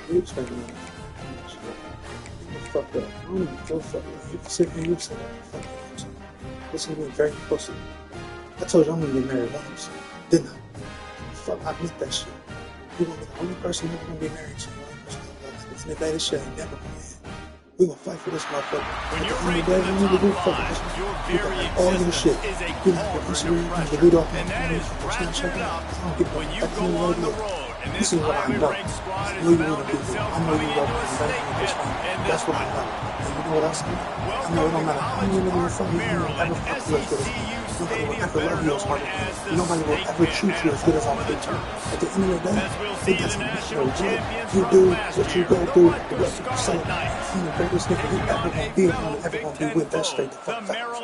You expect me to fuck up. I don't even feel fuck up. You can sit here and you say that. Fuck up. Listen to me very closely. I told you I'm gonna get married once. Didn't I? Fuck, I admit that shit. You're gonna be the only person ever gonna be married to. It's the day this shit ain't never gonna end. We gonna fight for this motherfucker. At the end of the day, we need to do fuck this. We got like all this shit. We got the Instagram, we got the video off my phone, Snapchat. I don't give a fuck what you do. This is what I know. I know you wanna do it. I know you love me. That's what I know. And you know what else I know? I know it don't matter how many niggas fuck me, you will ever fuck you as good as me. Nobody will ever love you as hard as me. Nobody will ever treat you as good as I treat you. At the end of the day, it doesn't matter what you do, what you go through, what you say. I'm the greatest nigga you ever gonna be, I'm ever gonna be with. That's straight the fuck facts.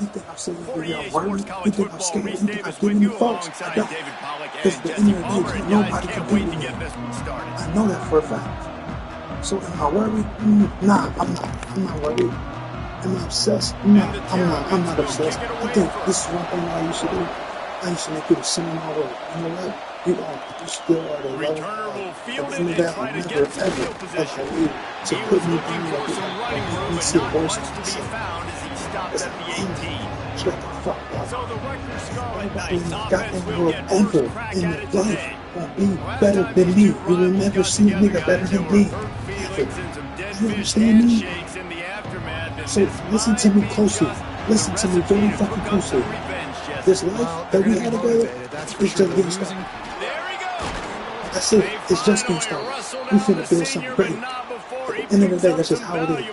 You think I'm sitting here, I'm worried? You think I'm scared? You think I'm giving you folks? I don't. Because at the end of the day, nobody can beat me. I know that for a fact. So am I worried? Nah, I'm not. I'm not worried. Am I obsessed? No, I'm not obsessed. I think this is one thing I used to do. I used to make people sing in my word. You know what? You still are the love. At the end of that, I'll never ever allow you to put me down like you have me see the worst of myself. It's like, shut the fuck up. Nobody in the goddamn world ever in your life will be better than me. You will never see a nigga better than me. Ever. You understand me? So listen to me closely. Listen to me very fucking closely. This life that we had together is just getting started. That's it. It's just getting started. We finna build something great. At the end of the day, that's just how it is.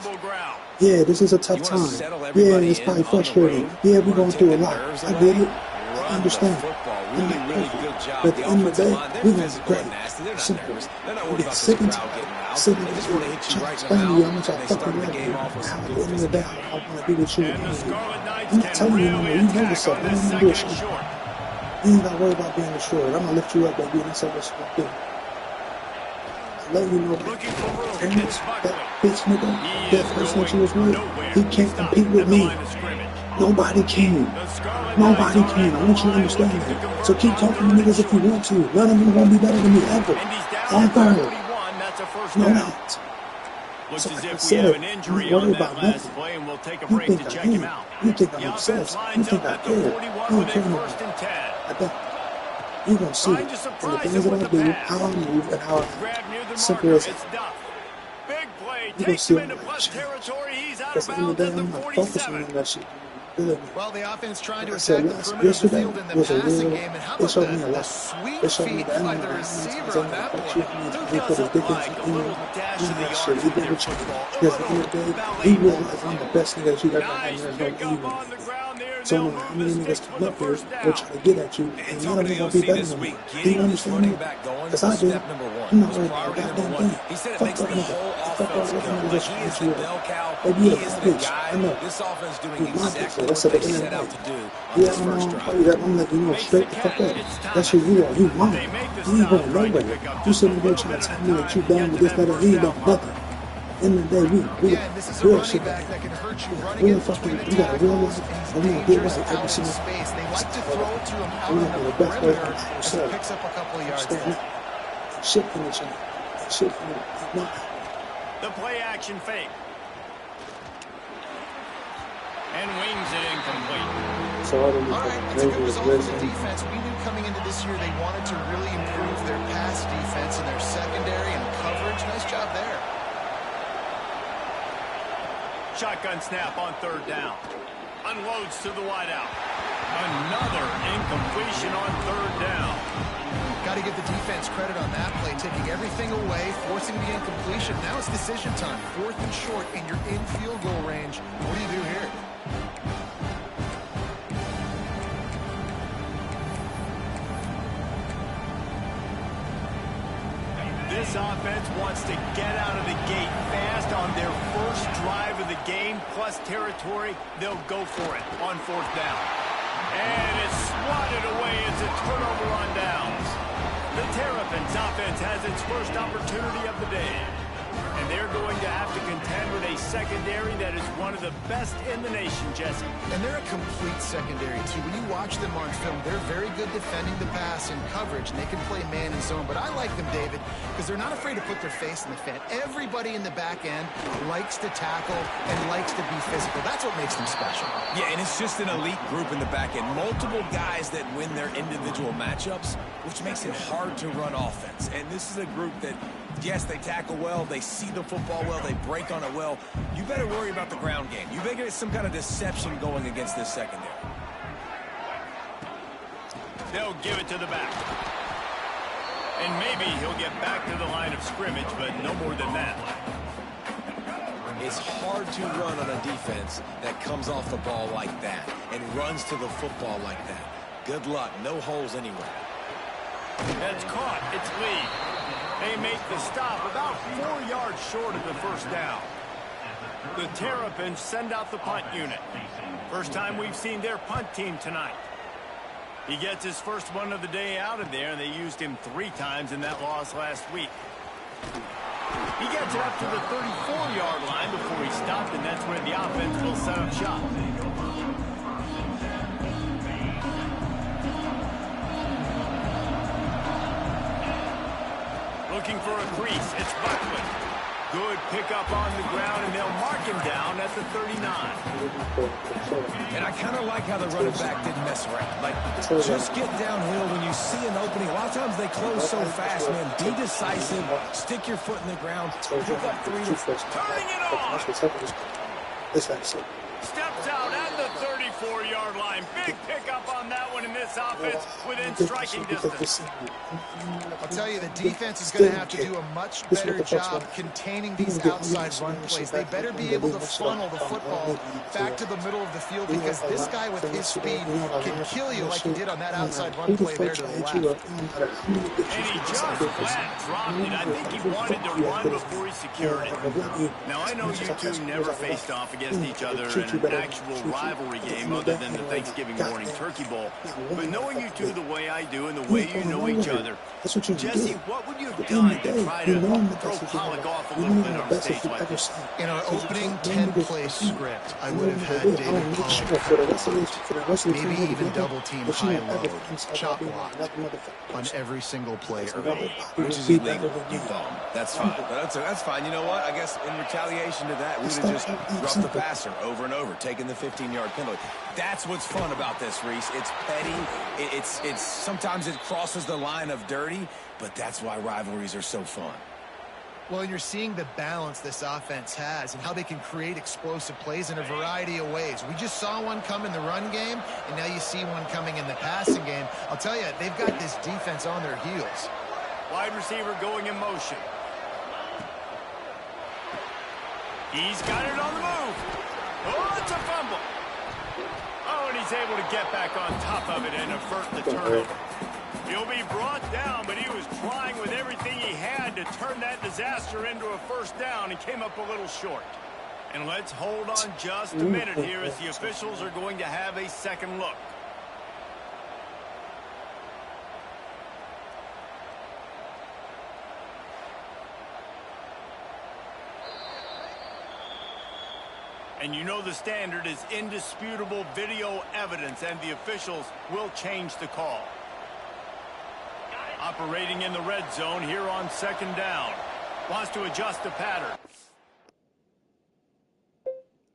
Yeah, this is a tough time. Yeah, it's probably frustrating. Yeah, we're going through a lot. I get it. I understand. I'm not perfect. But at the end of the day, we're going to be great. Simple. We get sick and tired. Sitting in this room, trying to explain to you how much I fucking love you. How at the end of the day, I want to be with you. I'm not telling you no more. You know what's up. I don't want to do a shit. You ain't got to worry about being assured. I'm going to lift you up, baby, and that's what I'm going to do. I let you know that Terrence, that bitch nigga, that person that you was with, he can't compete with me. Nobody can. Nobody can. I want you to understand that. So keep talking to niggas if you want to. None of them won't be better than me ever. Ever. No doubt. So like I said, don't worry about nothing. You think I am. You think I'm obsessed. You think I care. I don't care no more. I don't. You're going to see it. And the things that I do, how I move, and how I act. Simple as that. You're going to see it in my shit. Because at the end of the day, I'm not focusing on that shit. Well, the offense trying to attack the perimeter of the field in the passing game, and how about a sweet feed by the receiver on that play. He put his dick in that shit. He did what you do. Because at the end of the day, he realized I'm the best nigga that you ever had. There's no evil. So no matter how many niggas come up here, will try to get at you, and none of them gonna be better than me. Do you understand me? Because I do. I'm not worried about a goddamn thing. Fuck that nigga. Fuck all the other niggas that you with. Baby, you're a bitch. I know. You're my bitch. That's at the end of the day. Yeah, I know. I'm telling you that. I'm letting you know straight the fuck up. That's who you are. You mine. You ain't going nowhere. You sitting there trying to tell me that you down with this, that, and he don't nothing. In the day, we real shit back here. Real fucking, we got a real life, and we gonna get right every single day. We're gonna do the best way for ourselves. Stand up. Shit from each other. Shit from each other. The play action fake. And wings it incomplete. So I don't know. All right, it's a good result for the defense. We knew coming into this year they wanted to really improve their pass defense and their secondary and coverage. Nice job there. Shotgun snap on third down. Unloads to the wideout. Another incompletion on third down. Got to give the defense credit on that play, taking everything away, forcing the incompletion. Now it's decision time. 4th and short, and you're in field goal range. What do you do here? This offense wants to get out of the gate fast on their first drive of the game, plus territory. They'll go for it on 4th down. And it's swatted away. It's a turnover on downs. The Terrapins offense has its first opportunity of the day. And they're going to have to contend with a secondary that is one of the best in the nation, Jesse. And they're a complete secondary, too. When you watch them on film, they're very good defending the pass in coverage, and they can play man and zone. But I like them, David, because they're not afraid to put their face in the fan. Everybody in the back end likes to tackle and likes to be physical. That's what makes them special. Yeah, and it's just an elite group in the back end. Multiple guys that win their individual matchups, which makes it hard to run offense. And this is a group that, yes, they tackle well, they see the football well, they break on it well. You better worry about the ground game. You better get some kind of deception going against this secondary. They'll give it to the back. And maybe he'll get back to the line of scrimmage, but no more than that. It's hard to run on a defense that comes off the ball like that and runs to the football like that. Good luck. No holes anywhere. That's caught. It's Lee. They make the stop about 4 yards short of the first down. The Terrapins send out the punt unit. First time we've seen their punt team tonight. He gets his first one of the day out of there, and they used him 3 times in that loss last week. He gets it up to the 34-yard line before he stopped, and that's when the offense will set up shop. Looking for a crease. It's Buckley. Good pickup on the ground, and they'll mark him down at the 39. And I kind of like how the running back didn't mess around. Like, just get downhill when you see an opening. A lot of times they close so fast, man. Be decisive. Stick your foot in the ground. Pick up 3 to 4. Turning it on. This actually. Steps out at the 34-yard line. Big pickup on that one in this offense within striking distance. I'll tell you, the defense is going to have to do a much better job containing these outside run plays. They better be able to funnel the football back to the middle of the field, because this guy with his speed can kill you like he did on that outside run play there to the left. And he just flat dropped it. I think he wanted to run before he secured it. Now, I know you two never faced off against each other in an actual rivalry game other than the Thanksgiving morning turkey bowl. But knowing you two the way I do and the way you know each other, Jesse, what would you have done to try to throw Pollock off a little bit on a stage like this? In our opening 10-play script, I would have had David Pollock maybe even double-team high-low, chop block on every single play early. Which is illegal. You thought. That's fine. That's fine. You know what? I guess in retaliation to that, we would have just roughed the passer over and over, taking the 15-yard penalty. That's what's fun about this, Reese. It's petty. It's sometimes it crosses the line of dirty, but that's why rivalries are so fun. Well, you're seeing the balance this offense has and how they can create explosive plays in a variety of ways. We just saw one come in the run game, and now you see one coming in the passing game. I'll tell you, they've got this defense on their heels. Wide receiver going in motion. He's got it on the move. Oh, it's a fumble. Oh, and he's able to get back on top of it and avert the turnover. He'll be brought down, but he was trying with everything he had to turn that disaster into a first down and came up a little short. And let's hold on just a minute here as the officials are going to have a second look. And you know the standard is indisputable video evidence, and the officials will change the call. Operating in the red zone here on second down. Wants to adjust the pattern.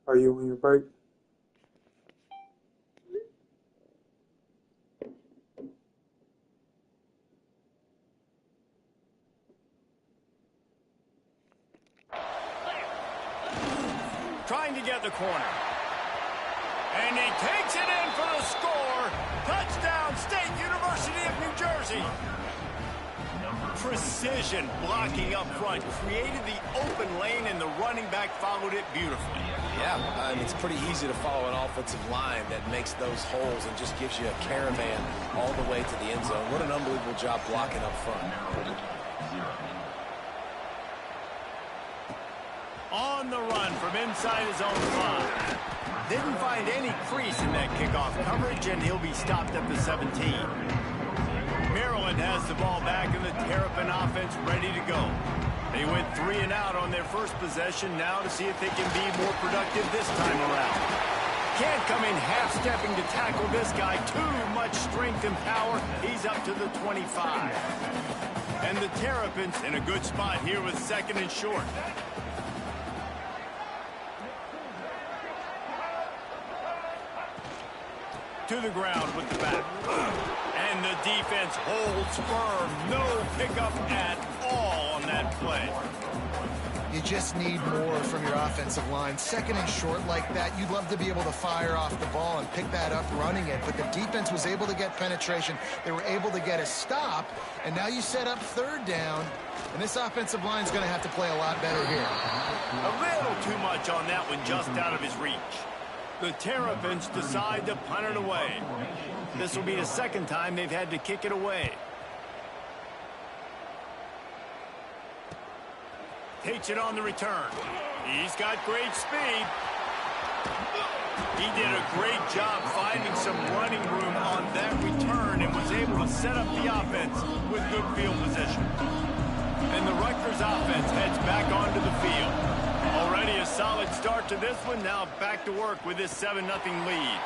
Are you on your break? Trying to get the corner. And he takes it in for the score. Touchdown, State University of New Jersey. Precision blocking up front created the open lane, and the running back followed it beautifully. Yeah, it's pretty easy to follow an offensive line that makes those holes and just gives you a caravan all the way to the end zone. What an unbelievable job blocking up front. On the run from inside his own 5. Didn't find any crease in that kickoff coverage, and he'll be stopped at the 17. Maryland has the ball back, and the Terrapin offense ready to go. They went 3 and out on their first possession. Now to see if they can be more productive this time around. Can't come in half-stepping to tackle this guy. Too much strength and power. He's up to the 25. And the Terrapins in a good spot here with 2nd and short. To the ground with the back. And the defense holds firm. No pickup at all on that play. You just need more from your offensive line. 2nd and short like that, you'd love to be able to fire off the ball and pick that up running it, but the defense was able to get penetration. They were able to get a stop, and now you set up 3rd down, and this offensive line is going to have to play a lot better here. A little too much on that one, just out of his reach. The Terrapins decide to punt it away. This will be the 2nd time they've had to kick it away. Takes it on the return. He's got great speed. He did a great job finding some running room on that return and was able to set up the offense with good field position. And the Rutgers offense heads back onto the field. Already a solid start to this one. Now back to work with this 7-0 lead.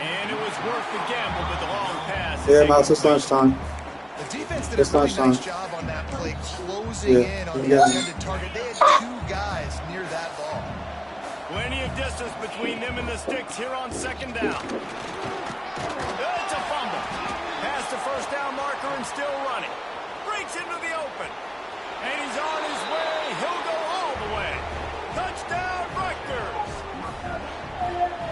And it was worth the gamble with the long pass. Yeah, Mouse, it's lunchtime. The defense did a really nice job on that play, closing in on the intended target. They had 2 guys near that ball. Plenty of distance between them and the sticks here on 2nd down. It's a fumble. Past the 1st down marker and still running. Breaks into the open. And he's on his way. He'll go all the way. Touchdown, Rutgers.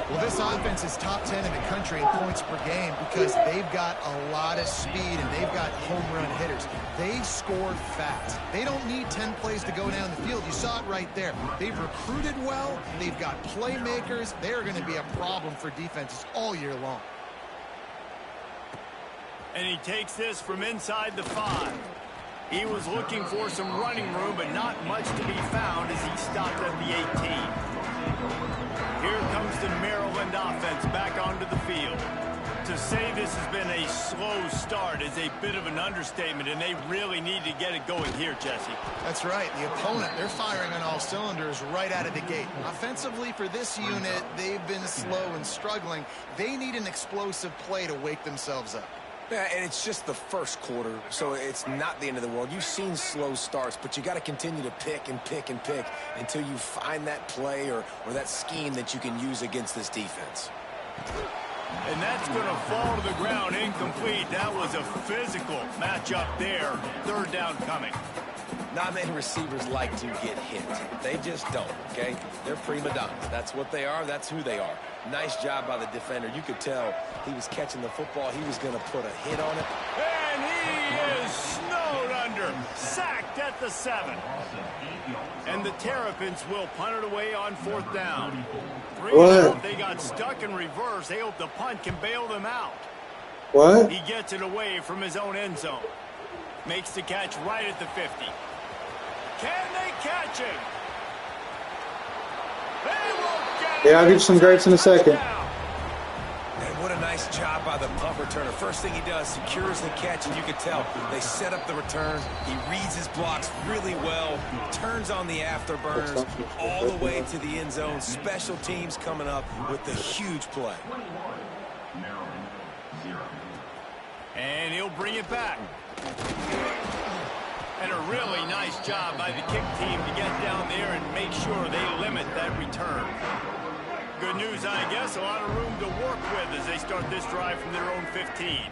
Well, this offense is top 10 in the country in points per game because they've got a lot of speed and they've got home run hitters. They scored fast. They don't need 10 plays to go down the field. You saw it right there. They've recruited well. They've got playmakers. They're going to be a problem for defenses all year long. And he takes this from inside the 5. He was looking for some running room, but not much to be found as he stopped at the 18. Here comes the Maryland offense back onto the field. To say this has been a slow start is a bit of an understatement, and they really need to get it going here, Jesse. That's right. The opponent, they're firing on all cylinders right out of the gate. Offensively for this unit, they've been slow and struggling. They need an explosive play to wake themselves up. Yeah, and it's just the 1st quarter, so it's not the end of the world. You've seen slow starts, but you got to continue to pick and pick and pick until you find that play or that scheme that you can use against this defense. And that's going to fall to the ground incomplete. That was a physical matchup there. 3rd down coming. Not many receivers like to get hit. They just don't, okay? They're prima donnas. That's what they are. That's who they are. Nice job by the defender. You could tell he was catching the football. He was going to put a hit on it. And he is snowed under. Sacked at the 7. And the Terrapins will punt it away on 4th down. 3 and out. They got stuck in reverse. They hope the punt can bail them out. What? He gets it away from his own end zone. Makes the catch right at the 50. Can they catch him? They won't get it. Yeah, I'll give you some grapes in a second. And what a nice job by the punt returner. First thing he does, secures the catch, and you can tell they set up the return. He reads his blocks really well, turns on the afterburners all the way to the end zone. Special teams coming up with the huge play. And he'll bring it back. And a really nice job by the kick team to get down there and make sure they limit that return. Good news, I guess, a lot of room to work with as they start this drive from their own 15.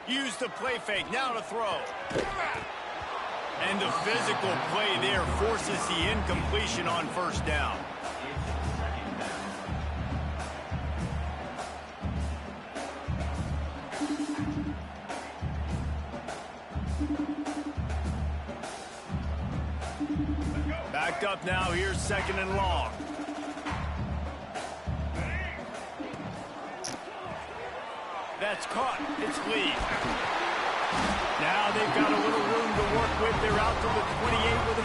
Use the play fake, now to throw. And the physical play there forces the incompletion on 1st down. Backed up now, here's 2nd and long. That's caught. It's Lee. Now they've got a little room to work with. They're out to the 28 with a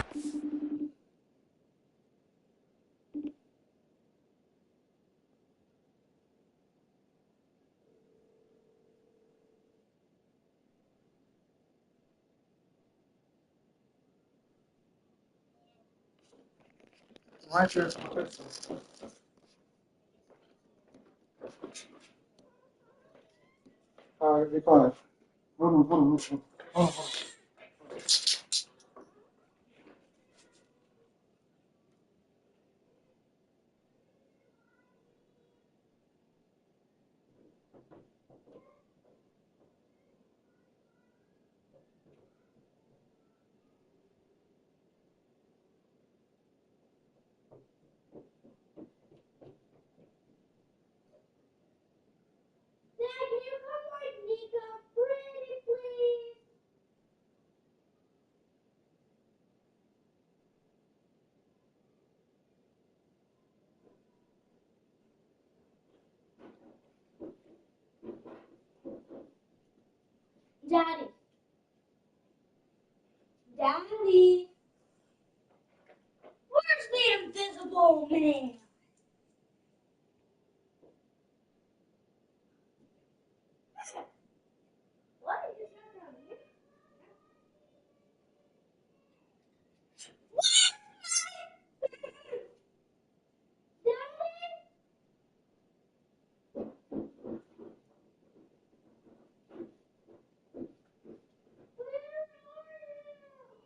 My turn. Alright, be quiet. Hold on, listen. Hold on. Dad, can you come like Nika? Pretty, please. Daddy. Daddy. Where's the invisible man? What? He's not down here. Daddy? Where are you?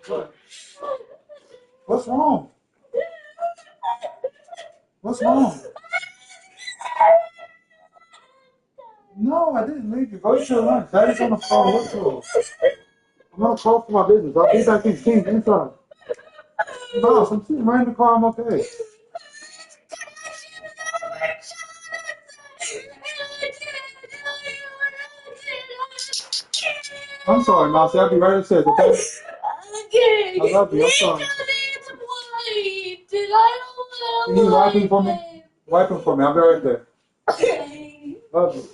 What? What's wrong? What's wrong? No, I didn't leave you. Go to your lunch. Daddy's on the phone. What's wrong? I'm gonna call for my business. I'll be back in 10 inside. No, I'm sitting right in the car. I'm okay. I'm sorry, Mousy. I'll be right upstairs, okay? Okay. I love you. I'm sorry. Can you wipe him for me? Wipe him for me. I'll be right there. Okay. Love you.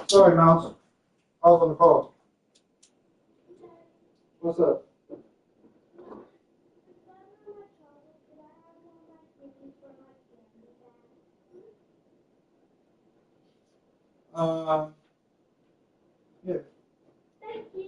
Sorry, Mouse. I was on the call. What's up? Yeah. Thank you.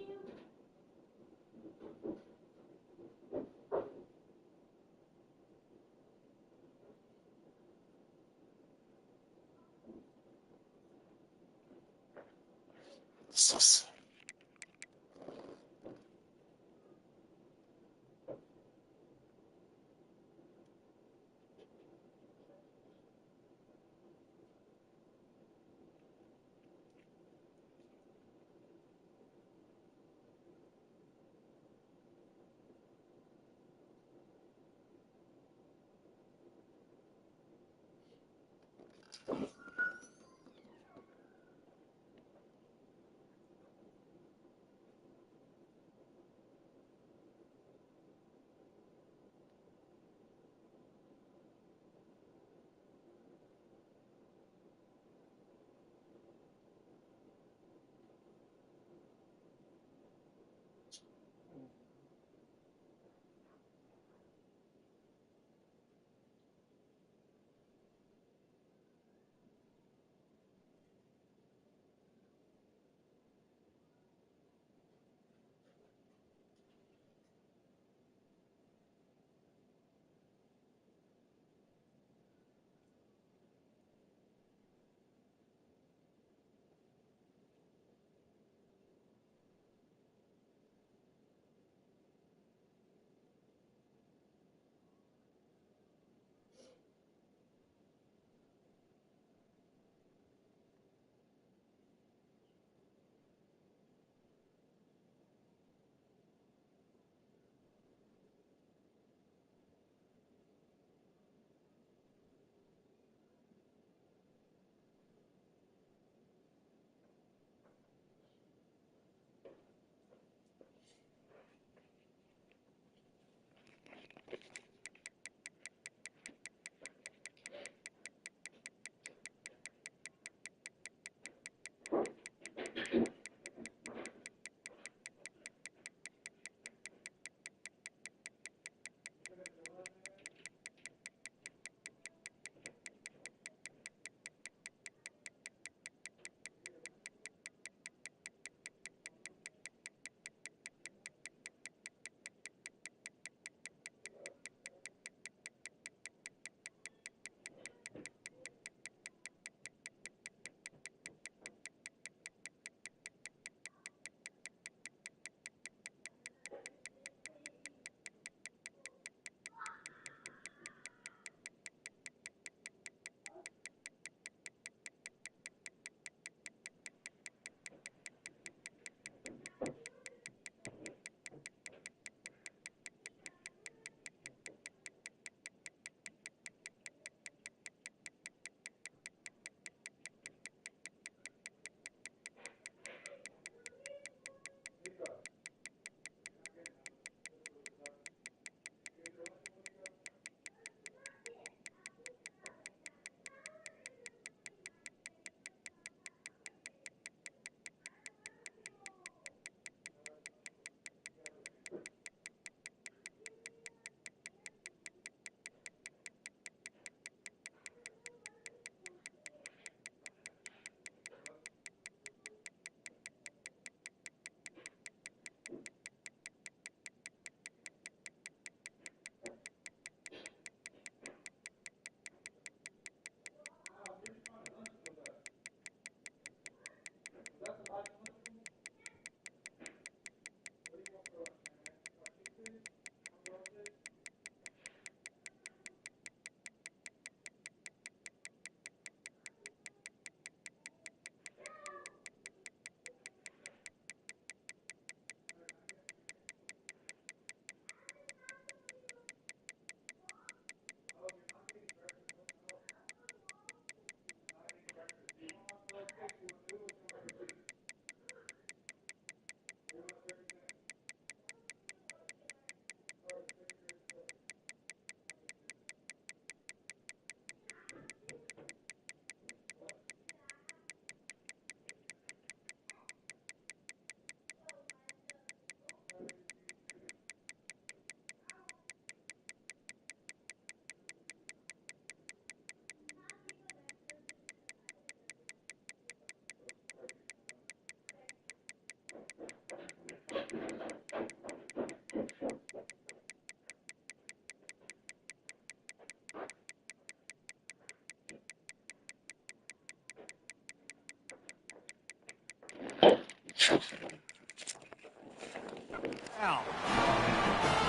Now.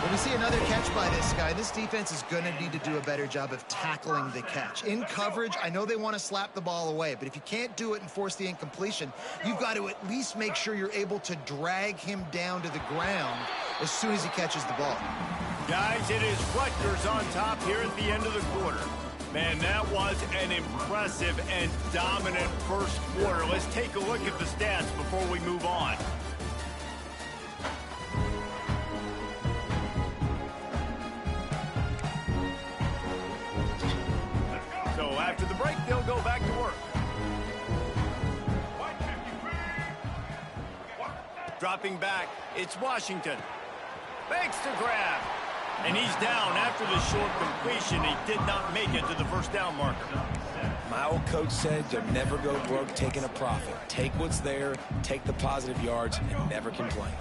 When we see another catch by this guy, this defense is going to need to do a better job of tackling the catch. In coverage, I know they want to slap the ball away, but if you can't do it and force the incompletion, you've got to at least make sure you're able to drag him down to the ground as soon as he catches the ball. Guys, it is Rutgers on top here at the end of the quarter. Man, that was an impressive and dominant first quarter. Let's take a look at the stats before we move on. So after the break, they'll go back to work. Dropping back, it's Washington. Makes the grab. And he's down after the short completion. He did not make it to the first down marker. My old coach said you'll never go broke taking a profit. Take what's there, take the positive yards, and never complain.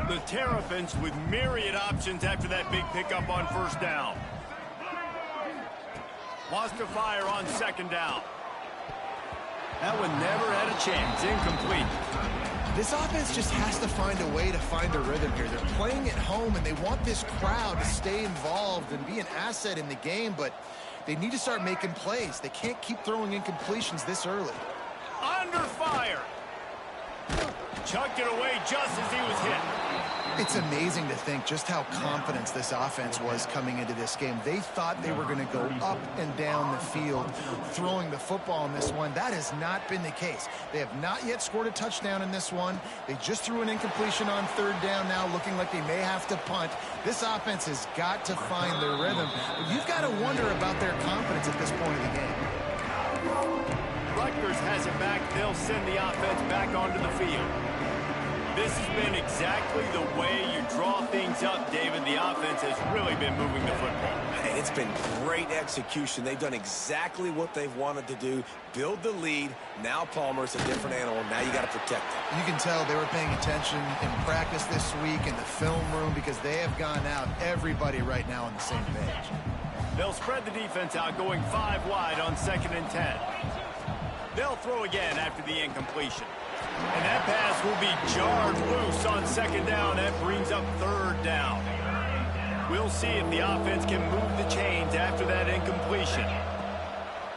The Terrapins with myriad options after that big pickup on first down. Lost to fire on second down. That one never had a chance. Incomplete. This offense just has to find a way to find a rhythm here. They're playing at home, and they want this crowd to stay involved and be an asset in the game, but they need to start making plays. They can't keep throwing incompletions this early. Under fire. Chucked it away just as he was hit. It's amazing to think just how confident this offense was coming into this game. They thought they were going to go up and down the field throwing the football in this one. That has not been the case. They have not yet scored a touchdown in this one. They just threw an incompletion on third down now, looking like they may have to punt. This offense has got to find their rhythm. But you've got to wonder about their confidence at this point of the game. Rutgers has it back. They'll send the offense back onto the field. This has been exactly the way you draw things up, David. The offense has really been moving the football. Hey, it's been great execution. They've done exactly what they've wanted to do. Build the lead. Now Palmer's a different animal. Now you got to protect it. You can tell they were paying attention in practice this week in the film room because they have gone out, everybody right now on the same page. They'll spread the defense out, going 5 wide on 2nd and 10. They'll throw again after the incompletion. And that pass will be jarred loose on 2nd down. That brings up 3rd down. We'll see if the offense can move the chains after that incompletion.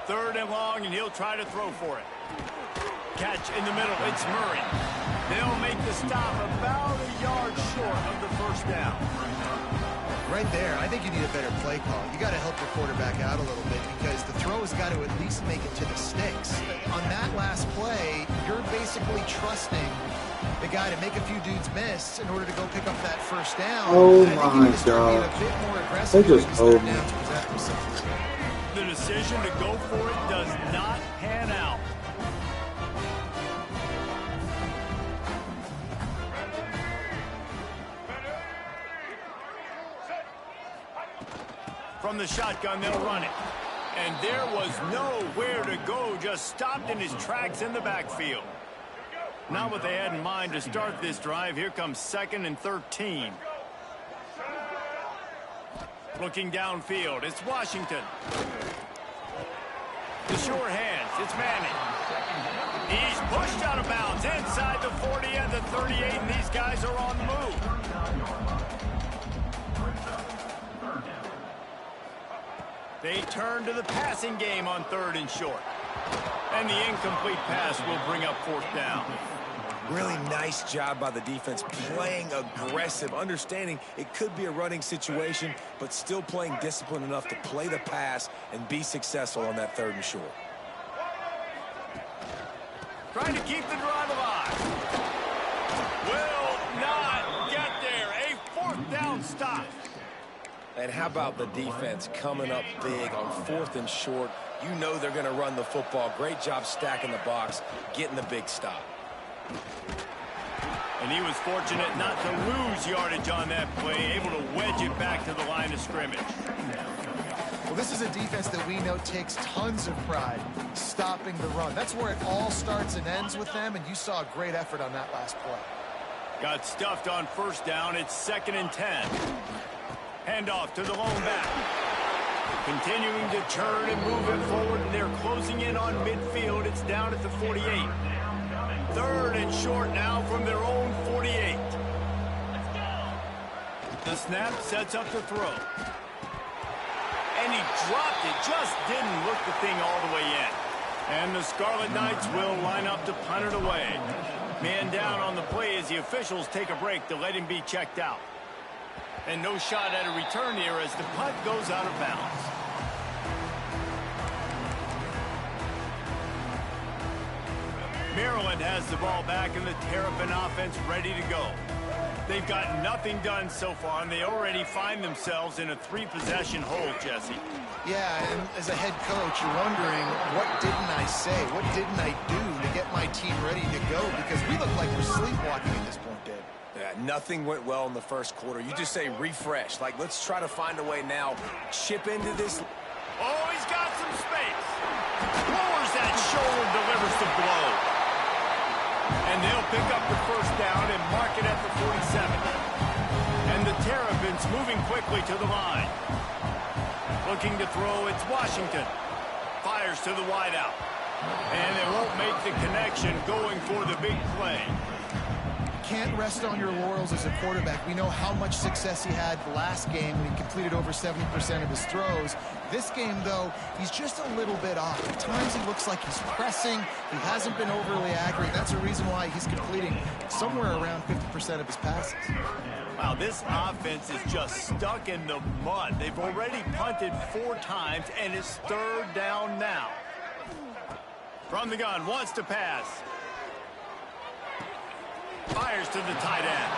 3rd and long, and he'll try to throw for it. Catch in the middle. It's Murray. They'll make the stop about a yard short of the first down. Right there, I think you need a better play call. You got to help your quarterback out a little bit because the throw has got to at least make it to the sticks. On that last play, you're basically trusting the guy to make a few dudes miss in order to go pick up that first down. Oh I think you need to start being my a bit more aggressive They just when you start owned down me. to present themselves. The decision to go for it does not pan out. From the shotgun, they'll run it. And there was nowhere to go, just stopped in his tracks in the backfield. Not what they had in mind to start this drive. Here comes 2nd and 13. Looking downfield, it's Washington. The sure hands, it's Manning. He's pushed out of bounds inside the 40 and the 38, and these guys are on the move. They turn to the passing game on 3rd and short. And the incomplete pass will bring up 4th down. Really nice job by the defense, playing aggressive, understanding it could be a running situation, but still playing disciplined enough to play the pass and be successful on that 3rd and short. Trying to keep the drive alive. Will not get there. A 4th down stop. And how about the defense coming up big on 4th and short? You know they're going to run the football. Great job stacking the box, getting the big stop. And he was fortunate not to lose yardage on that play, able to wedge it back to the line of scrimmage. Well, this is a defense that we know takes tons of pride stopping the run. That's where it all starts and ends with them, and you saw a great effort on that last play. Got stuffed on 1st down. It's 2nd and 10. Handoff to the lone back. Continuing to turn and move it forward, and they're closing in on midfield. It's down at the 48. 3rd and short now from their own 48. The snap sets up the throw. And he dropped it. Just didn't look the thing all the way in. And the Scarlet Knights will line up to punt it away. Man down on the play as the officials take a break to let him be checked out. And no shot at a return here as the punt goes out of bounds. Maryland has the ball back and the Terrapin offense ready to go. They've got nothing done so far, and they already find themselves in a 3-possession hole, Jesse. Yeah, and as a head coach, you're wondering, what didn't I say? What didn't I do to get my team ready to go? Because we look like we're sleepwalking at this point, Dave. Yeah, nothing went well in the first quarter. You just say refresh. Like, let's try to find a way now. Chip into this. Oh, he's got some space. Lowers that shoulder, delivers the blow. And they'll pick up the first down and mark it at the 47. And the Terrapins moving quickly to the line. Looking to throw, it's Washington. Fires to the wideout. And they won't make the connection going for the big play. Can't rest on your laurels as a quarterback. We know how much success he had last game when he completed over 70% of his throws. This game, though, he's just a little bit off. At times he looks like he's pressing. He hasn't been overly accurate. That's a reason why he's completing somewhere around 50% of his passes. Wow, this offense is just stuck in the mud. They've already punted 4 times, and it's 3rd down now. From the gun, wants to pass. Fires to the tight end.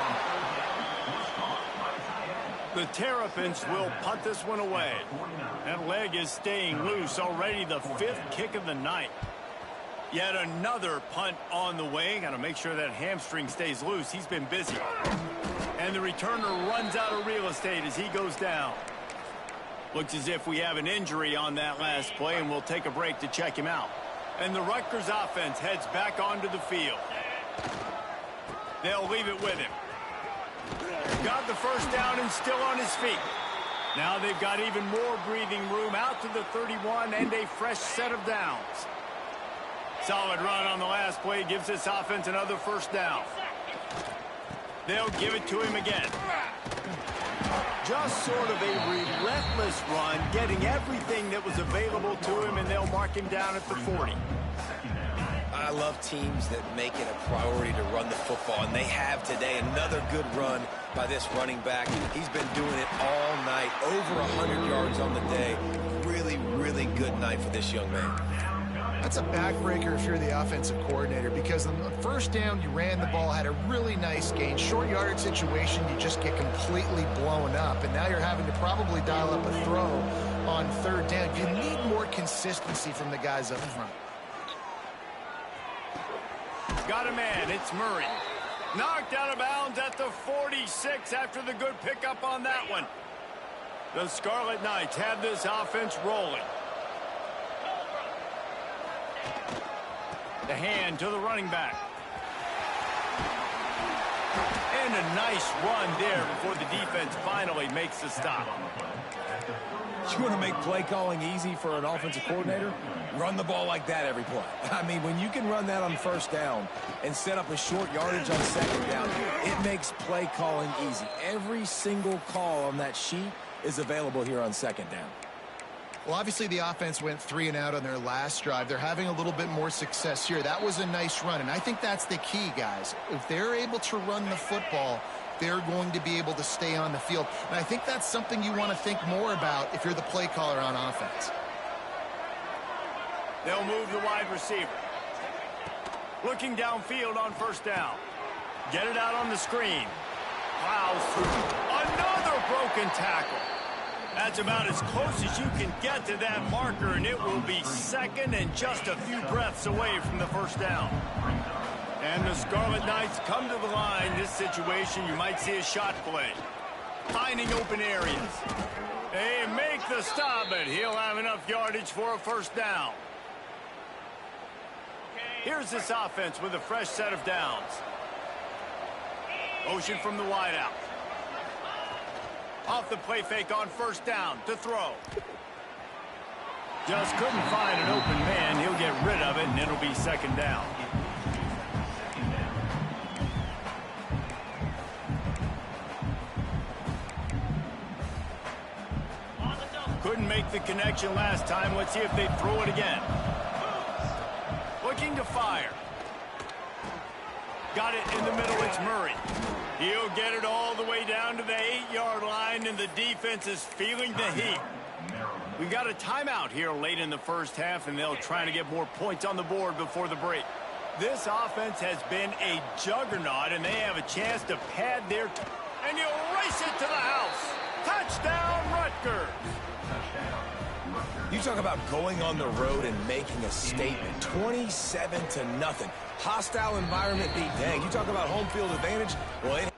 The Terrapins will punt this one away. That leg is staying loose. Already the 5th kick of the night. Yet another punt on the way. Got to make sure that hamstring stays loose. He's been busy. And the returner runs out of real estate as he goes down. Looks as if we have an injury on that last play, and we'll take a break to check him out. And the Rutgers offense heads back onto the field. They'll leave it with him. Got the first down and still on his feet. Now they've got even more breathing room out to the 31 and a fresh set of downs. Solid run on the last play gives this offense another first down. They'll give it to him again. Just sort of a relentless run, getting everything that was available to him, and they'll mark him down at the 40. I love teams that make it a priority to run the football, and they have today. Another good run by this running back. He's been doing it all night, over 100 yards on the day. Really, really good night for this young man. That's a backbreaker if you're the offensive coordinator, because on the first down, you ran the ball, had a really nice gain. Short yardage situation, you just get completely blown up, and now you're having to probably dial up a throw on 3rd down. You need more consistency from the guys up front. Got a man, it's Murray. Knocked out of bounds at the 46 after the good pickup on that one. The Scarlet Knights have this offense rolling. The hand to the running back. And a nice run there before the defense finally makes the stop. You want to make play calling easy for an offensive coordinator? Run the ball like that every play. I mean, when you can run that on 1st down and set up a short yardage on 2nd down, it makes play calling easy. Every single call on that sheet is available here on 2nd down. Well, obviously the offense went 3 and out on their last drive. They're having a little bit more success here. That was a nice run, and I think that's the key, guys. If they're able to run the football, they're going to be able to stay on the field. And I think that's something you want to think more about if you're the play caller on offense. They'll move the wide receiver. Looking downfield on 1st down. Get it out on the screen. Plows through. Another broken tackle. That's about as close as you can get to that marker, and it will be 2nd and just a few breaths away from the 1st down. And the Scarlet Knights come to the line. This situation, you might see a shot play. Finding open areas. They make the stop, but he'll have enough yardage for a 1st down. Here's this offense with a fresh set of downs. Motion from the wideout. Off the play fake on 1st down to throw. Just couldn't find an open man. He'll get rid of it, and it'll be 2nd down. Couldn't make the connection last time. Let's see if they throw it again. Looking to fire. Got it in the middle. It's Murray. He'll get it all the way down to the 8-yard line, and the defense is feeling the heat. We got a timeout here late in the first half, and they'll try to get more points on the board before the break. This offense has been a juggernaut, and they have a chance to pad their and you'll race it to the house. Touchdown, Rutgers. You talk about going on the road and making a statement. 27-0. Hostile environment beat. Dang, you talk about home field advantage. Well, it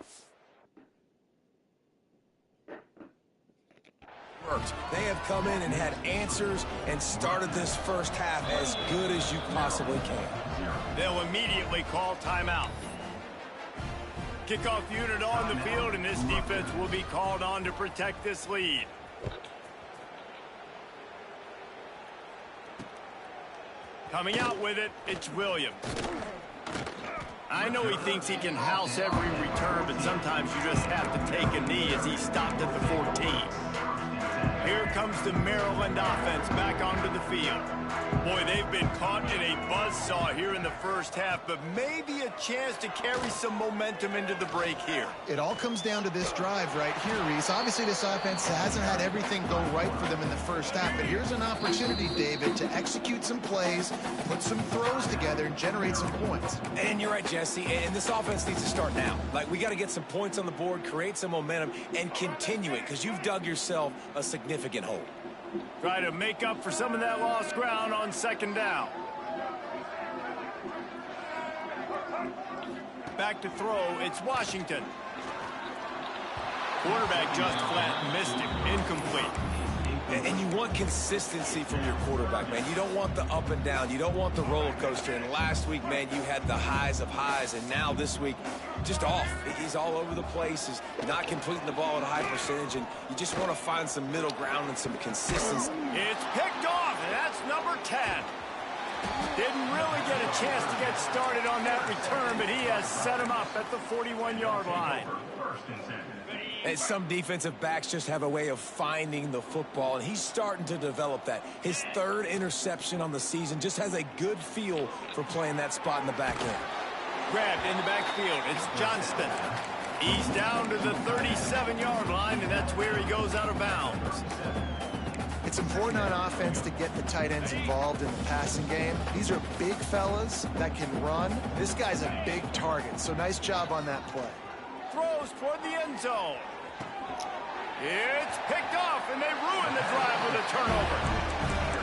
worked. They have come in and had answers and started this first half as good as you possibly can. They'll immediately call timeout. Kickoff unit on the field, and this defense will be called on to protect this lead. Coming out with it, it's Williams. I know he thinks he can house every return, but sometimes you just have to take a knee as he stopped at the 14. Here comes the Maryland offense back onto the field. Boy, they've been caught in a buzzsaw here in the first half, but maybe a chance to carry some momentum into the break here. It all comes down to this drive right here, Reese. Obviously, this offense hasn't had everything go right for them in the first half, but here's an opportunity, David, to execute some plays, put some throws together, and generate some points. And you're right, Jesse, and this offense needs to start now. Like, we got to get some points on the board, create some momentum, and continue it, because you've dug yourself a significant hole. Try to make up for some of that lost ground on second down. Back to throw, it's Washington. Quarterback just flat missed him, incomplete. And you want consistency from your quarterback, man. You don't want the up and down. You don't want the roller coaster. And last week, man, you had the highs of highs. And now this week, just off. He's all over the place. He's not completing the ball at a high percentage. And you just want to find some middle ground and some consistency. It's picked off, and that's number 10. Didn't really get a chance to get started on that return, but he has set him up at the 41-yard line. And some defensive backs just have a way of finding the football, and he's starting to develop that. His third interception on the season, just has a good feel for playing that spot in the back end. Grabbed in the backfield, it's Johnston. He's down to the 37-yard line, and that's where he goes out of bounds. It's important on offense to get the tight ends involved in the passing game. These are big fellas that can run. This guy's a big target, so nice job on that play. Throws toward the end zone. It's picked off, and they ruin the drive with a turnover.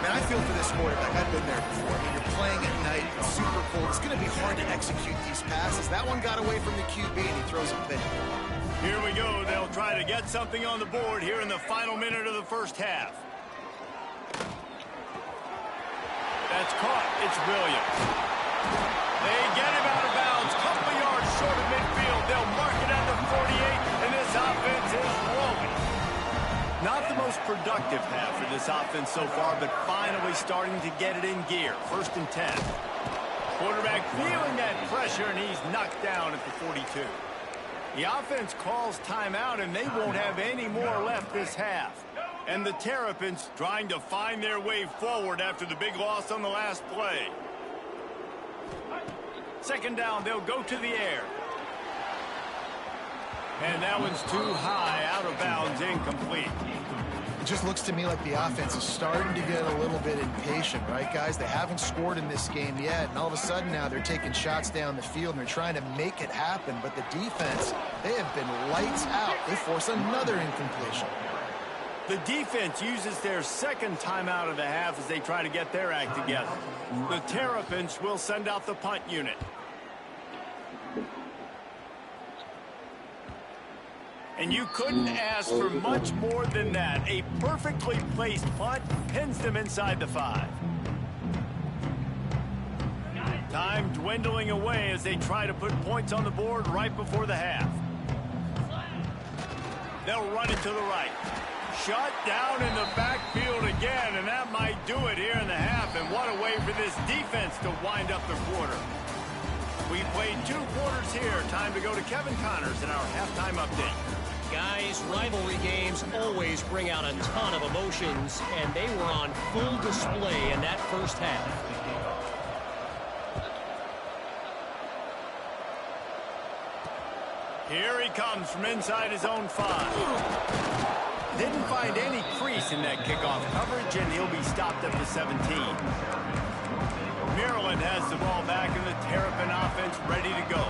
Man, I feel for this quarterback. I've been there before. I mean, you're playing at night. It's super cold. It's going to be hard to execute these passes. That one got away from the QB, and he throws a pick. Here we go. They'll try to get something on the board here in the final minute of the first half. That's caught. It's Williams. They get him out of bounds. Couple yards short of midfield. They'll mark it at the 48, and this offense is rolling. Not the most productive half for this offense so far, but finally starting to get it in gear. 1st and 10. Quarterback feeling that pressure, and he's knocked down at the 42. The offense calls timeout, and they won't have any more left this half. And the Terrapins trying to find their way forward after the big loss on the last play. 2nd down, they'll go to the air. And that one's too high, out of bounds, incomplete. It just looks to me like the offense is starting to get a little bit impatient, right, guys? They haven't scored in this game yet, and all of a sudden now they're taking shots down the field, and they're trying to make it happen. But the defense, they have been lights out. They force another incompletion. The defense uses their 2nd timeout of the half as they try to get their act together. The Terrapins will send out the punt unit. And you couldn't ask for much more than that. A perfectly placed punt pins them inside the 5. Time dwindling away as they try to put points on the board right before the half. They'll run it to the right. Shut down in the backfield again, and that might do it here in the half. And what a way for this defense to wind up the quarter. We played 2 quarters here. Time to go to Kevin Connors in our halftime update. Guys, rivalry games always bring out a ton of emotions, and they were on full display in that first half. Here he comes from inside his own 5. Didn't find any crease in that kickoff coverage, and he'll be stopped at the 17. Maryland has the ball back, and the Terrapin offense ready to go.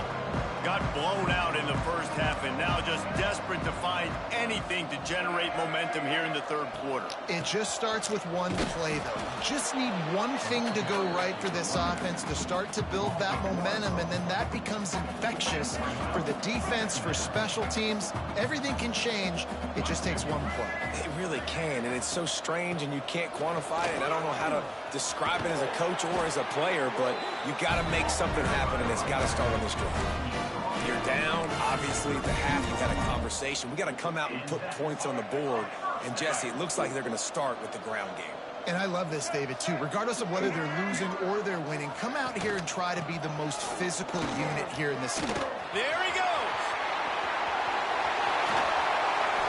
Got blown out in the first half, and now just desperate to find anything to generate momentum here in the third quarter. It just starts with one play, though. You just need one thing to go right for this offense to start to build that momentum, and then that becomes infectious for the defense, for special teams. Everything can change. It just takes one play. It really can, and it's so strange, and you can't quantify it. I don't know how to describe it as a coach or as a player, but you got to make something happen, and it's got to start on this drive. You're down, obviously, at the half. You got a conversation. We got to come out and put points on the board. And, Jesse, it looks like they're going to start with the ground game. And I love this, David, too. Regardless of whether they're losing or they're winning, come out here and try to be the most physical unit here in this game. There he goes.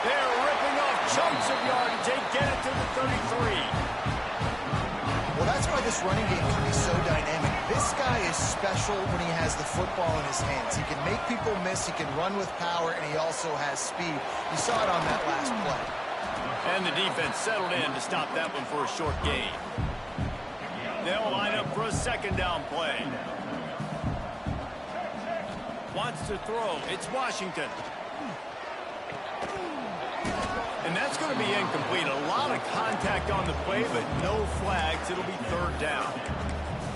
They're ripping off chunks of yardage. They get it to the 33. Well, that's why this running game can be so dynamic. This guy is special when he has the football in his hands. He can make people miss, he can run with power, and he also has speed. You saw it on that last play. And the defense settled in to stop that one for a short gain. They'll line up for a second down play. Wants to throw. It's Washington. And that's going to be incomplete. A lot of contact on the play, but no flags. It'll be third down.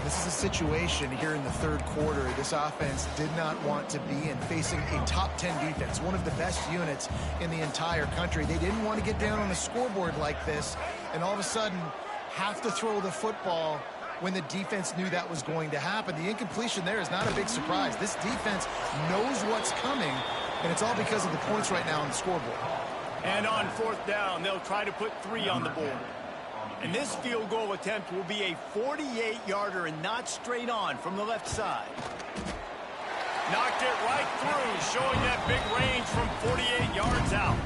This is a situation here in the third quarter this offense did not want to be in, facing a top 10 defense, one of the best units in the entire country. They didn't want to get down on the scoreboard like this and all of a sudden have to throw the football when the defense knew that was going to happen. The incompletion there is not a big surprise. This defense knows what's coming, and it's all because of the points right now on the scoreboard. And on fourth down, they'll try to put 3 on the board. And this field goal attempt will be a 48-yarder and not straight on from the left side. Knocked it right through, showing that big range from 48 yards out.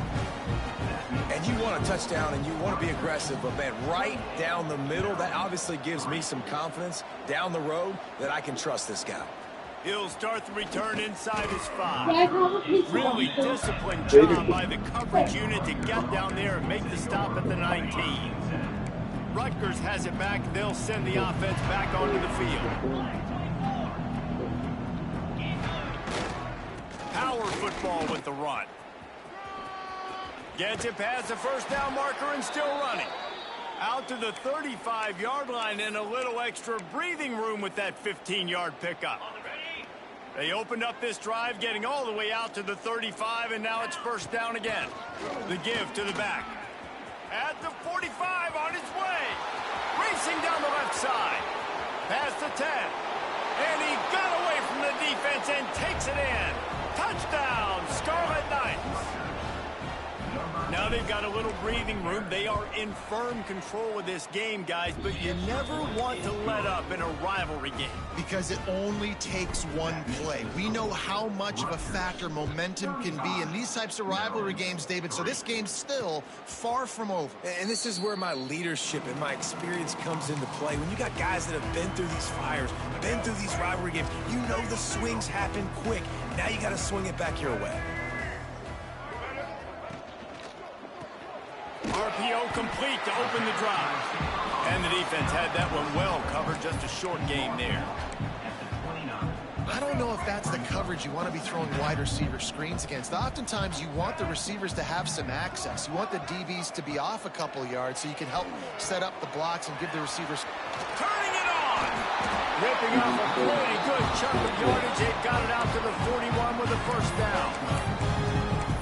And you want a touchdown and you want to be aggressive, but, man, right down the middle, that obviously gives me some confidence down the road that I can trust this guy. He'll start the return inside his 5. Really disciplined job by the coverage unit to get down there and make the stop at the 19. Rutgers has it back. They'll send the offense back onto the field. Power football with the run. Gets it past the first down marker and still running. Out to the 35-yard line and a little extra breathing room with that 15-yard pickup. They opened up this drive, getting all the way out to the 35, and now it's first down again. The give to the back. At the 45 on his way. Racing down the left side. Past the 10. And he got away from the defense and takes it in. Touchdown, Scarlet Knights. Now they've got a little breathing room. They are in firm control of this game, guys, but you never want to let up in a rivalry game. Because it only takes one play. We know how much of a factor momentum can be in these types of rivalry games, David, so this game's still far from over. And this is where my leadership and my experience comes into play. When you got guys that have been through these fires, been through these rivalry games, you know the swings happen quick. Now you got to swing it back your way. RPO complete to open the drive. And the defense had that one well covered, just a short game there. I don't know if that's the coverage you want to be throwing wide receiver screens against. Oftentimes you want the receivers to have some access. You want the DBs to be off a couple yards so you can help set up the blocks and give the receivers. Turning it on! Ripping off a pretty good chunk of yardage. They've got it out to the 41 with a first down.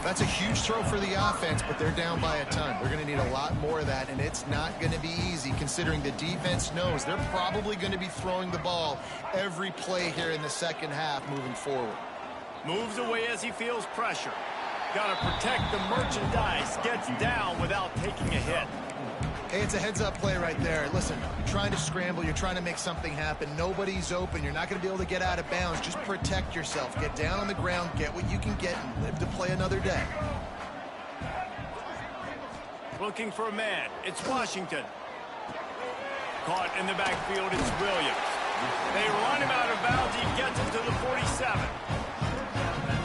That's a huge throw for the offense, but they're down by a ton. They're going to need a lot more of that, and it's not going to be easy considering the defense knows they're probably going to be throwing the ball every play here in the second half moving forward. Moves away as he feels pressure. Got to protect the merchandise. Gets down without taking a hit. Hey, it's a heads-up play right there. Listen, you're trying to scramble. You're trying to make something happen. Nobody's open. You're not going to be able to get out of bounds. Just protect yourself. Get down on the ground. Get what you can get and live to play another day. Looking for a man. It's Washington. Caught in the backfield, it's Williams. They run him out of bounds. He gets him to the 47.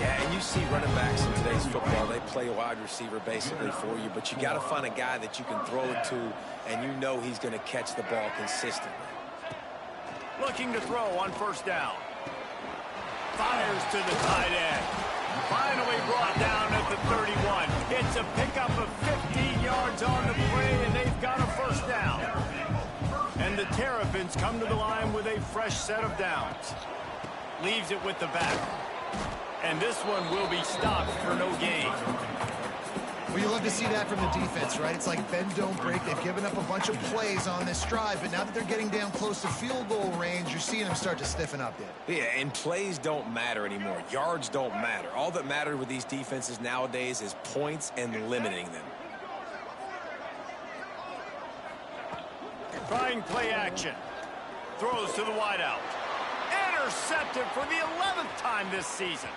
Yeah, and you see running backs in today's football, they play wide receiver basically for you, but you got to find a guy that you can throw it to, and you know he's going to catch the ball consistently. Looking to throw on first down. Fires to the tight end. Finally brought down at the 31. It's a pickup of 15 yards on the play, and they've got a first down. And the Terrapins come to the line with a fresh set of downs. Leaves it with the back. And this one will be stopped for no gain. Well, you love to see that from the defense, right? It's like bend, don't break. They've given up a bunch of plays on this drive, but now that they're getting down close to field goal range, you're seeing them start to stiffen up there. Yeah, and plays don't matter anymore. Yards don't matter. All that matters with these defenses nowadays is points and limiting them. Trying play action. Throws to the wideout. Intercepted for the 11th time this season.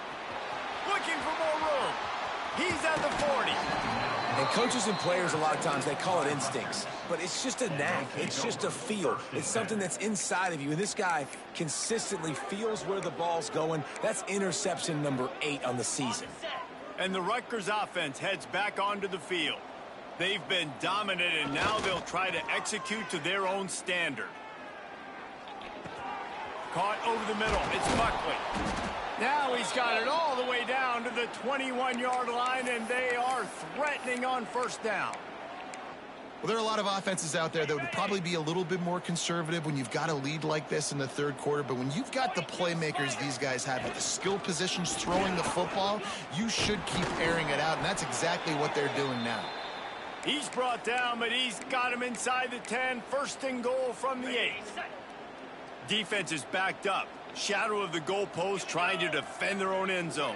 Looking for more room. He's at the 40. And coaches and players, a lot of times, they call it instincts. But it's just a knack. It's just a feel. It's something that's inside of you. And this guy consistently feels where the ball's going. That's interception number 8 on the season. And the Rutgers offense heads back onto the field. They've been dominant, and now they'll try to execute to their own standard. Caught over the middle. It's Buckley. Now he's got it all the way down to the 21-yard line, and they are threatening on first down. Well, there are a lot of offenses out there that would probably be a little bit more conservative when you've got a lead like this in the third quarter. But when you've got the playmakers these guys have at the skill positions throwing the football, you should keep airing it out, and that's exactly what they're doing now. He's brought down, but he's got him inside the 10. First and goal from the 8. Defense is backed up. Shadow of the goalpost, trying to defend their own end zone.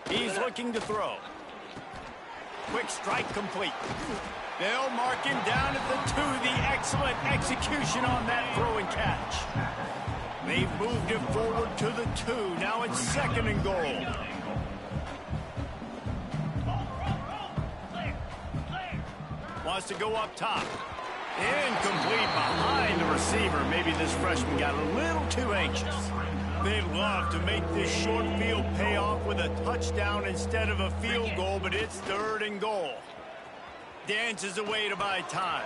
He's looking to throw. Quick strike complete. They'll mark him down at the 2. The excellent execution on that throw and catch. They've moved him forward to the 2. Now it's second and goal. Wants to go up top. Incomplete behind the receiver. Maybe this freshman got a little too anxious. They'd love to make this short field pay off with a touchdown instead of a field goal, but it's third and goal. Dances away to buy time.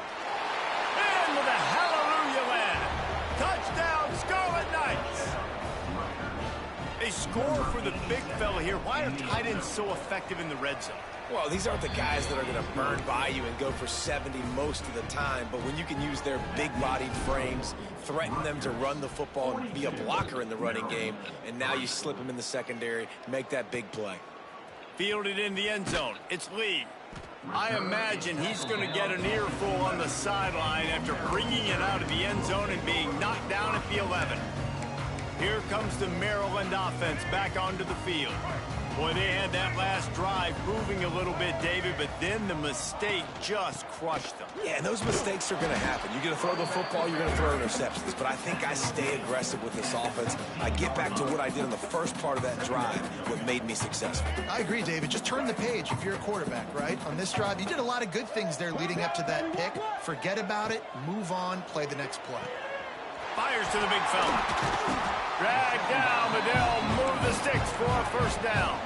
And with a hallelujah land. Touchdown, Scarlet Knights. They score for the big fella here. Why are tight ends so effective in the red zone? Well, these aren't the guys that are going to burn by you and go for 70 most of the time, but when you can use their big-bodied frames, threaten them to run the football and be a blocker in the running game, and now you slip them in the secondary, make that big play. Fielded in the end zone. It's Lee. I imagine he's going to get an earful on the sideline after bringing it out of the end zone and being knocked down at the 11. Here comes the Maryland offense back onto the field. Boy, they had that last drive moving a little bit, David, but then the mistake just crushed them. Yeah, and those mistakes are going to happen. You're going to throw the football, you're going to throw interceptions. But I think I stay aggressive with this offense. I get back to what I did in the first part of that drive, what made me successful. I agree, David. Just turn the page if you're a quarterback, right? On this drive, you did a lot of good things there leading up to that pick. Forget about it, move on, play the next play. Fires to the big fella. Dragged down, but they'll move the sticks for a first down.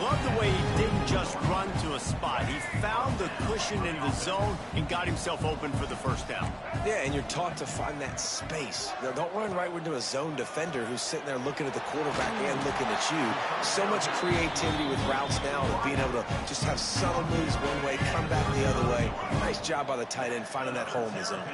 Love the way he didn't just run to a spot. He found the cushion in the zone and got himself open for the first down. Yeah, and you're taught to find that space. Now, don't run right into a zone defender who's sitting there looking at the quarterback and looking at you. So much creativity with routes now and being able to just have subtle moves one way, come back the other way. Nice job by the tight end finding that hole in the zone.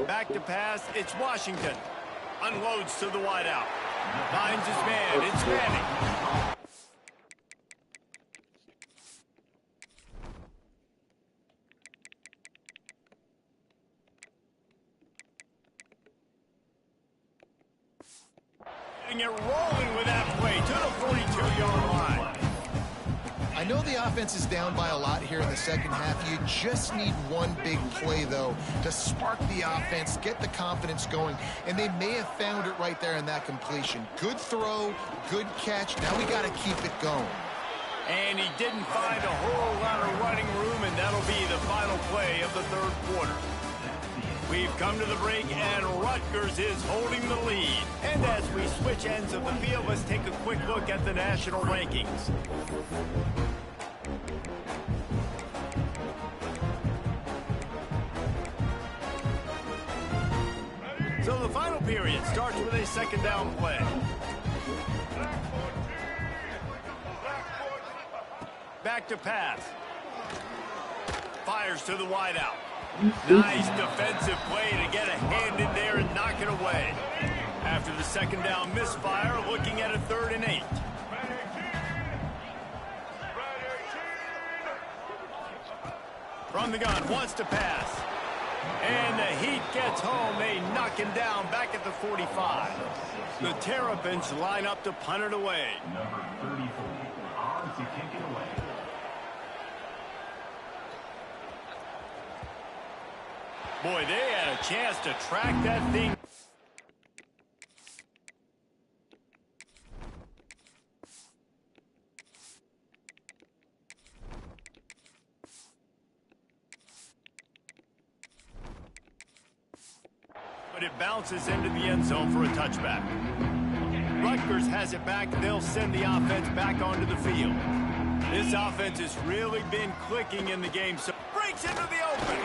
Back to pass, it's Washington. Unloads to the wideout. Finds his man, it's Manning. Getting it rolling with that play to the 42-yard line. I know the offense is down by a lot here in the second half. You just need one big play, though, to spark the offense, get the confidence going, and they may have found it right there in that completion. Good throw, good catch. Now we got to keep it going. And he didn't find a whole lot of running room, and that'll be the final play of the third quarter. We've come to the break, and Rutgers is holding the lead. And as we switch ends of the field, let's take a quick look at the national rankings. So the final period starts with a second down play. Back to pass. Fires to the wideout. Nice defensive play to get a hand in there and knock it away. After the second down misfire, looking at a 3rd and 8. From the gun, wants to pass. And the Heat gets home. They knock him down back at the 45. The Terrapins line up to punt it away. Number 34 on to kick it away. Boy, they had a chance to track that thing. But it bounces into the end zone for a touchback. Rutgers has it back. They'll send the offense back onto the field. This offense has really been clicking in the game. So breaks into the open.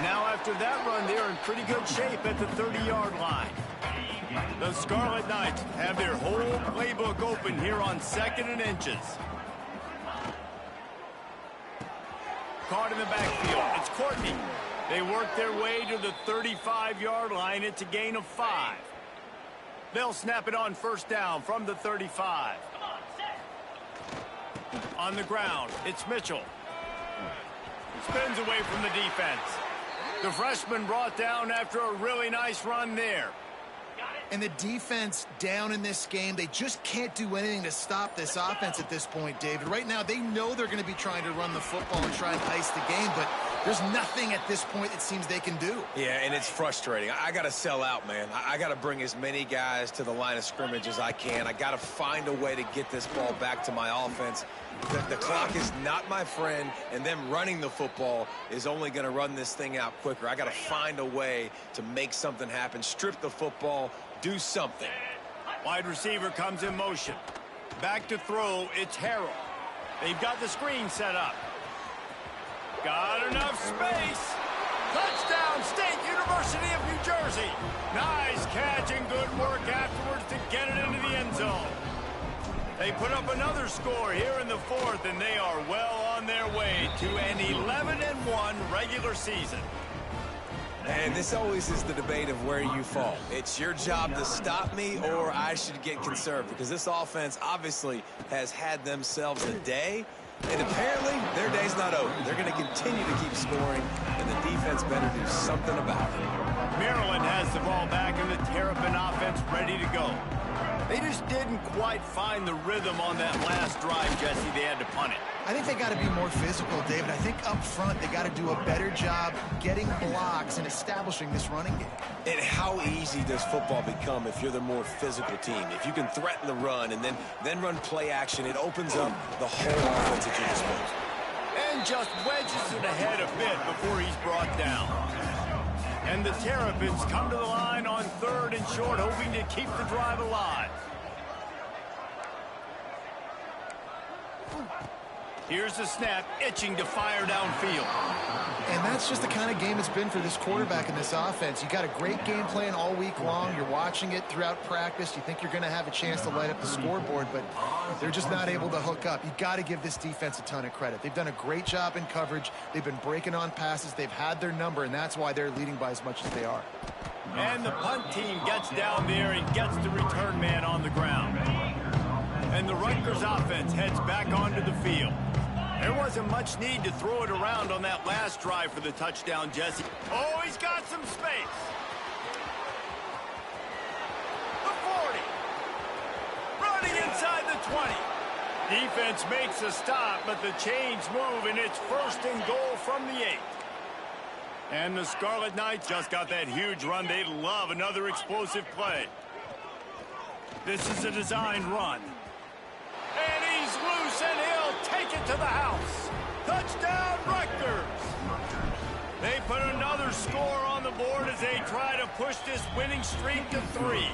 Now after that run, they're in pretty good shape at the 30-yard line. The Scarlet Knights have their whole playbook open here on 2nd and inches. Caught in the backfield. It's Courtney. They work their way to the 35-yard line. It's a gain of 5. They'll snap it on first down from the 35. On the ground, it's Mitchell. Spins away from the defense. The freshman brought down after a really nice run there. And the defense down in this game, they just can't do anything to stop this offense at this point, David. Right now, they know they're going to be trying to run the football and try and ice the game, but there's nothing at this point it seems they can do. Yeah, and it's frustrating. I got to sell out, man. I got to bring as many guys to the line of scrimmage as I can. I got to find a way to get this ball back to my offense. The clock is not my friend, and them running the football is only going to run this thing out quicker. I got to find a way to make something happen, strip the football, do something. Wide receiver comes in motion. Back to throw, it's Harrell. They've got the screen set up. Got enough space. Touchdown, State University of New Jersey. Nice catch and good work afterwards to get it into the end zone. They put up another score here in the 4th, and they are well on their way to an 11-1 regular season. And this always is the debate of where you fall. It's your job to stop me, or I should get conserved, because this offense obviously has had themselves a day, and apparently their day's not over. They're going to continue to keep scoring, and the defense better do something about it. Maryland has the ball back, and the Terrapin offense ready to go. They just didn't quite find the rhythm on that last drive, Jesse. They had to punt it. I think they got to be more physical, David. I think up front they got to do a better job getting blocks and establishing this running game. And how easy does football become if you're the more physical team? If you can threaten the run and then run play action, it opens up the whole offense at your disposal. And just wedges it ahead a bit before he's brought down. And the Terrapins come to the line on 3rd and short, hoping to keep the drive alive. Here's the snap, itching to fire downfield. And that's just the kind of game it's been for this quarterback in this offense. You got a great game plan all week long. You're watching it throughout practice. You think you're going to have a chance to light up the scoreboard, but they're just not able to hook up. You got to give this defense a ton of credit. They've done a great job in coverage. They've been breaking on passes. They've had their number, and that's why they're leading by as much as they are. And the punt team gets down there and gets the return man on the ground. And the Rutgers offense heads back onto the field. There wasn't much need to throw it around on that last drive for the touchdown, Jesse. Oh, he's got some space. The 40. Running inside the 20. Defense makes a stop, but the chains move, and it's 1st and goal from the 8. And the Scarlet Knights just got that huge run. They love another explosive play. This is a designed run. And he's loose, and he'll take it to the house. Touchdown, Rutgers! They put another score on the board as they try to push this winning streak to 3.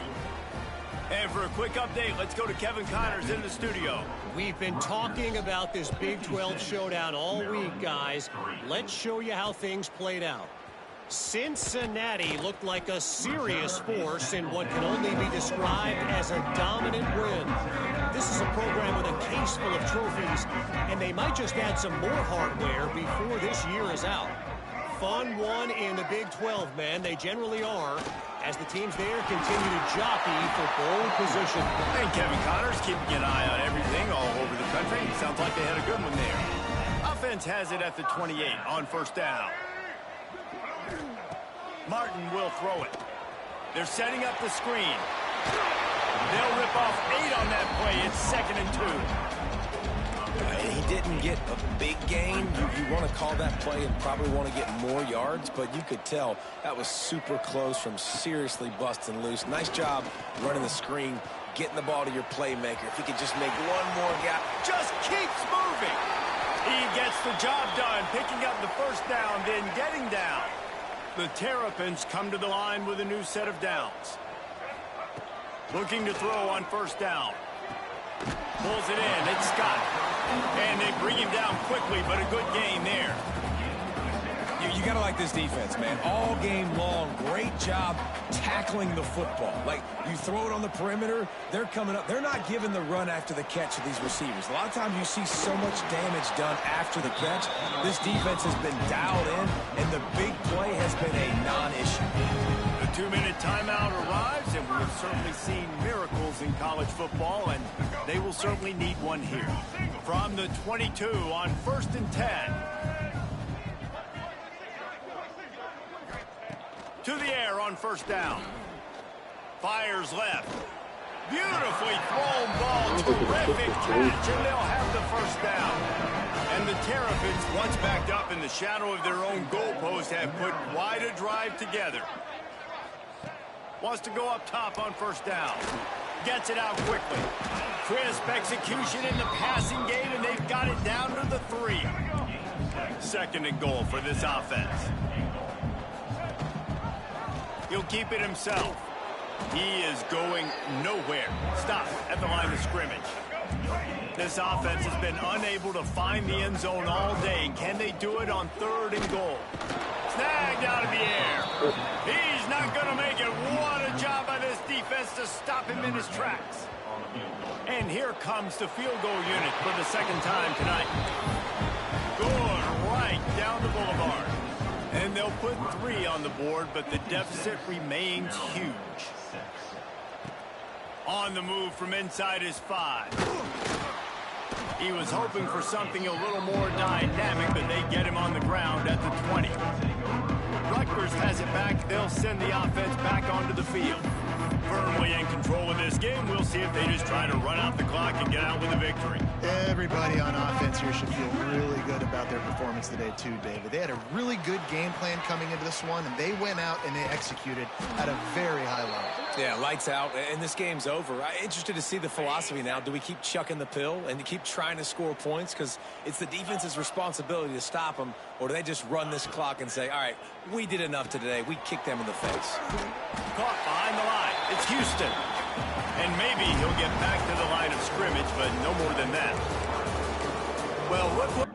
And for a quick update, let's go to Kevin Connors in the studio. We've been talking about this Big 12 showdown all week, guys. Let's show you how things played out. Cincinnati looked like a serious force in what can only be described as a dominant win. This is a program with a case full of trophies, and they might just add some more hardware before this year is out. Fun one in the Big 12, man. They generally are, as the teams there continue to jockey for bowl position. And Kevin Connors keeping an eye on everything all over the country. Sounds like they had a good one there. Offense has it at the 28 on 1st down. Martin will throw it. They're setting up the screen. They'll rip off 8 on that play. It's 2nd and 2. He didn't get a big gain. You want to call that play and probably want to get more yards, but you could tell that was super close from seriously busting loose. Nice job running the screen, getting the ball to your playmaker. If he could just make one more gap. Just keeps moving. He gets the job done, picking up the 1st down, then getting down. The Terrapins come to the line with a new set of downs. Looking to throw on 1st down. Pulls it in. It's Scott. And they bring him down quickly, but a good gain there. You got to like this defense, man. All game long, great job tackling the football. Like, you throw it on the perimeter, they're coming up. They're not giving the run after the catch to these receivers. A lot of times you see so much damage done after the catch. This defense has been dialed in, and the big play has been a non-issue. The 2-minute timeout arrives, and we have certainly seen miracles in college football, and they will certainly need one here. From the 22 on 1st and 10. To the air on 1st down. Fires left. Beautifully thrown ball. Terrific catch, and they'll have the 1st down. And the Terrapins, once backed up in the shadow of their own goalpost, have put quite a drive together. Wants to go up top on 1st down. Gets it out quickly. Crisp execution in the passing game, and they've got it down to the 3. 2nd and goal for this offense. He'll keep it himself. He is going nowhere. Stop at the line of scrimmage. This offense has been unable to find the end zone all day. Can they do it on 3rd and goal? Snagged out of the air. He's not going to make it. What a job by this defense to stop him in his tracks. And here comes the field goal unit for the 2nd time tonight. Good right down the boulevard. And they'll put 3 on the board, but the deficit remains huge. On the move from inside his 5. He was hoping for something a little more dynamic, but they get him on the ground at the 20. Rutgers has it back. They'll send the offense back onto the field. Firmly in control of this game. We'll see if they just try to run out the clock and get out with a victory. Everybody on offense here should feel really good about their performance today too, David. They had a really good game plan coming into this one, and they went out and they executed at a very high level. Yeah, lights out, and this game's over. I'm interested to see the philosophy now. Do we keep chucking the pill and keep trying to score points? Because it's the defense's responsibility to stop them, or do they just run this clock and say, all right, we did enough today. We kicked them in the face. Caught behind the line. It's Houston. And maybe he'll get back to the line of scrimmage, but no more than that. Well, what